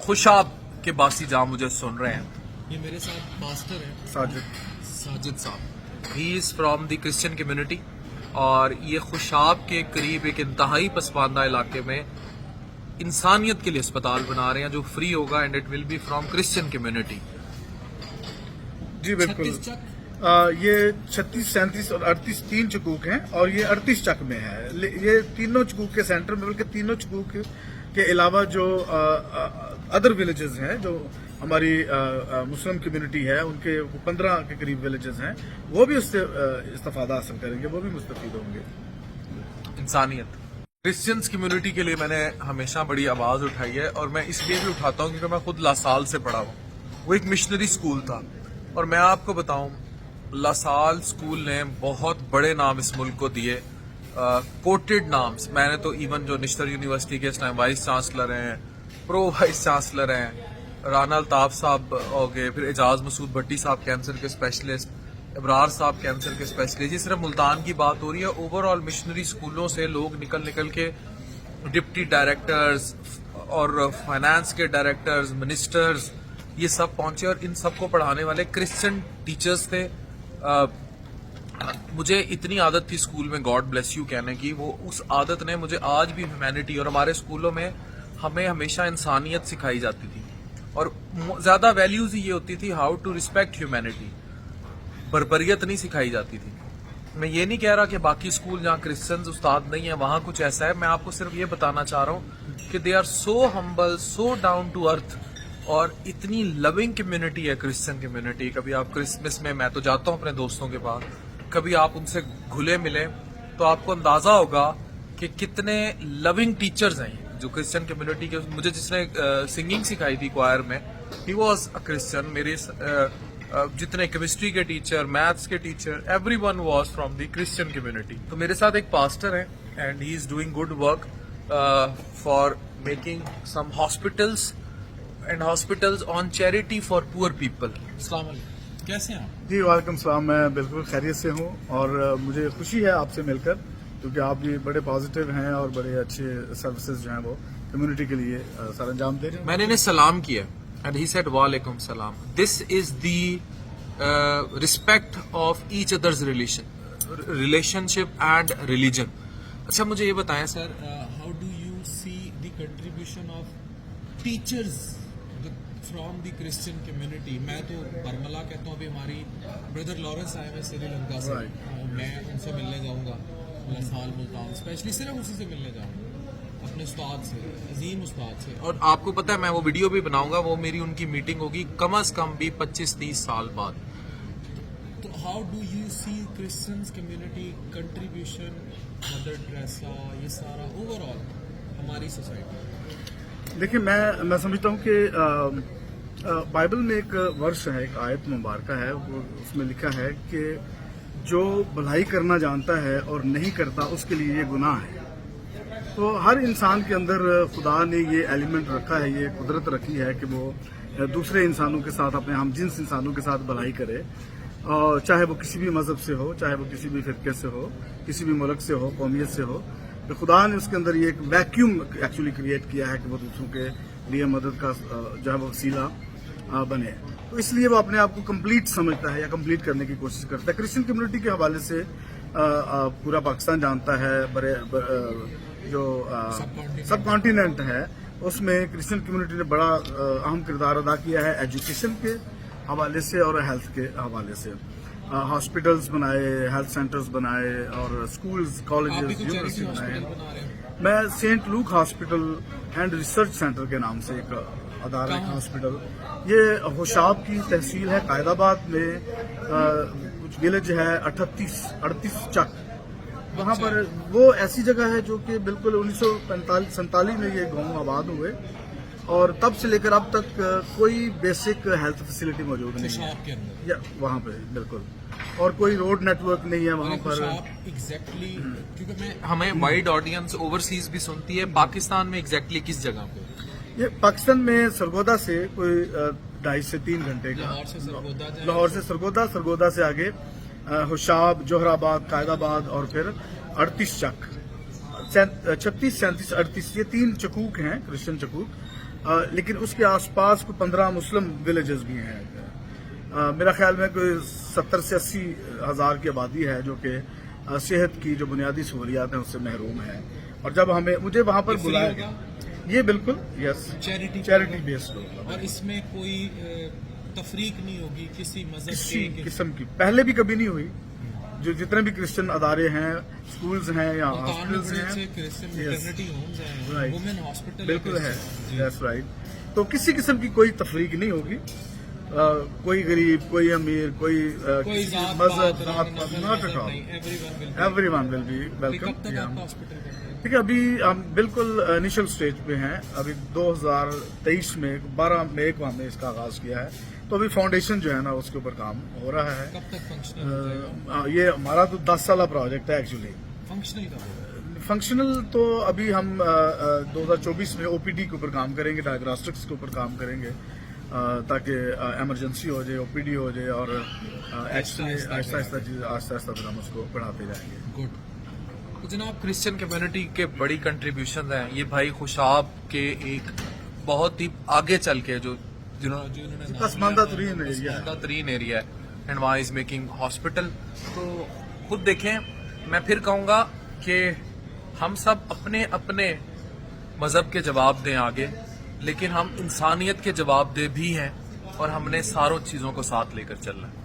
खुशाब के बासी जहां मुझे सुन रहे हैं, ये मेरे साथ पास्टर है साजिद साहब, he is from the Christian community, और ये खुशाब के करीब एक इंतहाई पसमानदा इलाके में इंसानियत के लिए अस्पताल बना रहे हैं जो फ्री होगा, and it will be from Christian community. जी बिल्कुल। 36 चक ये 36, 37 और 38 तीन चकूक हैं, और ये 38 चक में है। ये तीनों चकूक के सेंटर में, बल्कि तीनों चकूक के अलावा जो अदर विलेजेस हैं, जो हमारी मुस्लिम कम्युनिटी है, उनके 15 के करीब विलेजेस हैं, वो भी उससे इस्तेफादा हासिल करेंगे, वो भी मुस्तफीद होंगे। इंसानियत क्रिश्चियंस कम्युनिटी के लिए मैंने हमेशा बड़ी आवाज उठाई है, और मैं इसलिए भी उठाता हूँ क्योंकि मैं खुद लासाल से पढ़ा हूँ। वो एक मिशनरी स्कूल था, और मैं आपको बताऊं, लासाल स्कूल ने बहुत बड़े नाम इस मुल्क को दिए, कोटेड नाम्स। मैंने तो इवन जो निश्तर यूनिवर्सिटी के इस टाइम वाइस चांसलर हैं, प्रो वाइस चांसलर हैं, राना अल्ताफ साहब हो गए, फिर एजाज मसूद भट्टी साहब कैंसर के स्पेशलिस्ट, इब्रार साहब कैंसर के स्पेशलिस्ट। ये सिर्फ मुल्तान की बात हो रही है, ओवरऑल मिशनरी स्कूलों से लोग निकल के डिप्टी डायरेक्टर्स और फाइनेंस के डायरेक्टर्स, मिनिस्टर्स, ये सब पहुंचे, और इन सबको पढ़ाने वाले क्रिश्चियन टीचर्स थे। मुझे इतनी आदत थी स्कूल में गॉड ब्लेस यू कहने की, वो उस आदत ने मुझे आज भी ह्यूमैनिटी, और हमारे स्कूलों में हमें हमेशा इंसानियत सिखाई जाती थी, और ज्यादा वैल्यूज ही ये होती थी हाउ टू रिस्पेक्ट ह्यूमैनिटी, बर्बरियत नहीं सिखाई जाती थी। मैं ये नहीं कह रहा कि बाकी स्कूल जहाँ क्रिश्चियंस उस्ताद नहीं है वहां कुछ ऐसा है, मैं आपको सिर्फ ये बताना चाह रहा हूँ कि they are so humble, so down to earth, और इतनी लविंग कम्युनिटी है क्रिश्चियन कम्युनिटी। कभी आप क्रिसमस में, मैं तो जाता हूँ अपने दोस्तों के पास, कभी आप उनसे घुले मिले तो आपको अंदाजा होगा कि कितने लविंग टीचर्स हैं जो क्रिश्चियन कम्युनिटी के। मुझे जिसने सिंगिंग सिखाई थी क्वायर में, ही वॉज अ क्रिश्चियन। मेरे जितने केमिस्ट्री के टीचर, मैथ्स के teacher, everyone was from the Christian community. तो मेरे साथ एक पास्टर है, and he is doing good work for making some hospitals and hospitals on charity for poor people. अस्सलाम वालेकुम, कैसे हैं आप? जी वालेकुम सलाम, मैं बिल्कुल खैरियत से हूँ, और मुझे खुशी है आपसे मिलकर, क्योंकि आप भी बड़े पॉजिटिव हैं और बड़े अच्छे सर्विसेज जो हैं वो कम्युनिटी के लिए सर अंजाम दे रहे हैं। मैंने इन्हें सलाम किया, एंड ही सेड वालेकुम सलाम। This is the respect of each others relationship and religion. अच्छा, मुझे ये बताएं sir, how do you see the contribution of teachers from the Christian community? मैं तो बरमला कहता हूँ, अभी हमारी ब्रदर लॉरेंस आए हैं श्रीलंका से, मैं उनसे मिलने जाऊँगा लासाल मुल्तान, स्पेशली सिर्फ उसी से मिलने जाऊँगा, अपने उस्ताद से, अजीम उस्ताद से। और आपको पता है मैं वो वीडियो भी बनाऊंगा, वो मेरी उनकी मीटिंग होगी कम से कम भी 25-30 साल बाद। तो how do you see Christians community contribution, Mother Teresa, ये सारा ओवरऑल हमारी सोसाइटी? देखिए, मैं समझता हूँ कि बाइबल में एक वर्ष है, एक आयत मुबारक है, वो उसमें लिखा है कि जो भलाई करना जानता है और नहीं करता उसके लिए ये गुनाह है। तो हर इंसान के अंदर खुदा ने ये एलिमेंट रखा है, ये कुदरत रखी है कि वो दूसरे इंसानों के साथ, अपने हमजिन्स इंसानों के साथ भलाई करे, और चाहे वो किसी भी मजहब से हो, चाहे वो किसी भी फिरके से हो, किसी भी मुल्क से हो, कौमियत से हो। तो खुदा ने उसके अंदर ये एक वैक्यूम एक्चुअली क्रिएट किया है कि वो दूसरों के लिए मदद का जो है वो वसीला बने। तो इसलिए वो अपने आप को कंप्लीट समझता है या कंप्लीट करने की कोशिश करता है। क्रिश्चियन कम्युनिटी के हवाले से पूरा पाकिस्तान जानता है, जो सब कॉन्टिनेंट है उसमें क्रिश्चियन कम्युनिटी ने बड़ा अहम किरदार अदा किया है, एजुकेशन के हवाले से और हेल्थ के हवाले से। हॉस्पिटल्स बनाए, हेल्थ सेंटर्स बनाए, और स्कूल्स, कॉलेजेस, यूनिवर्सिटी बनाए। मैं Saint Luke hospital and research centre के नाम से एक अदारा है हॉस्पिटल, ये होशाब की तहसील है, कायदाबाद में कुछ विलेज है 38 चक, वहाँ पर वो ऐसी जगह है जो कि बिल्कुल 1947 में ये गांव आबाद हुए, और तब से लेकर अब तक कोई बेसिक हेल्थ फैसिलिटी मौजूद नहीं है या वहाँ पे, बिल्कुल, और कोई रोड नेटवर्क नहीं है वहाँ पर। एग्जैक्टली, क्योंकि हमें वाइड ऑडियंस ओवरसीज भी सुनती है, पाकिस्तान में एग्जैक्टली किस जगह पे? ये पाकिस्तान में सरगोदा से कोई 2.5 से 3 घंटे का, लाहौर से सरगोदा से आगे होशाब, जोहराबाद, कायदाबाद, और फिर 38 चक, 36, 37, 38, ये 3 चकूक हैं, क्रिश्चियन चकूक। लेकिन उसके आसपास कोई 15 मुस्लिम विलेजेस भी हैं। मेरा ख्याल में कोई 70 से 80 हज़ार की आबादी है जो कि सेहत की जो बुनियादी सहूलियात हैं उससे महरूम है। और जब मुझे वहाँ पर ये फ्री बुलाया होगा? गया, ये बिल्कुल यस चैरिटी बेस्ड होगा। और इसमें कोई तफरीक नहीं होगी किसी मजहब किसी के किस्म की पहले भी कभी नहीं हुई। जो जितने भी क्रिश्चियन अदारे हैं, स्कूल्स हैं या हॉस्पिटल्स हैं, क्रिश्चियन Yes. मैटरनिटी होम्स हैं, Right. वुमेन हॉस्पिटल बिल्कुल है, दैट्स राइट। तो किसी किस्म की कोई तफरीक नहीं होगी। कोई गरीब, कोई अमीर, कोई कोई किसी जात मजहब, पात, जात रंग, पात, नस्ल, नॉट मजहब एट ऑल। नहीं, एवरीवन विल बी कब वेलकम। तक आपका हॉस्पिटल बन रहा है? ठीक है, अभी हम बिल्कुल इनिशियल स्टेज पे हैं। अभी 2023 में 12 मई को हमने इसका आगाज किया है। तो अभी फाउंडेशन जो है ना उसके ऊपर काम हो रहा है। कब तक फंक्शनल हो जाएगा? ये हमारा तो 10 साल प्रोजेक्ट है एक्चुअली। फंक्शनल कब होगा? फंक्शनल तो अभी हम 2024 में ओपीडी के ऊपर काम करेंगे, डायग्नोस्टिक्स के ऊपर काम करेंगे, ताकि इमरजेंसी हो जाए, ओपीडी हो जाए और एक्सरे आहिस्ता आहिस्ता फिर हम उसको बढ़ाते जाएंगे। गुड। तो जनाब क्रिश्चियन कम्युनिटी के बड़ी कंट्रीब्यूशन हैं। ये भाई खुशाब के एक बहुत ही आगे चल के जिन्होंने पसमानदा तरीन एरिया है। तरीन एरिया है एंड वहाँ इज मेकिंग हॉस्पिटल। तो खुद देखें, मैं फिर कहूँगा कि हम सब अपने अपने मजहब के जवाब दें आगे, लेकिन हम इंसानियत के जवाब दे भी हैं और हमने सारों चीज़ों को साथ लेकर चलना है।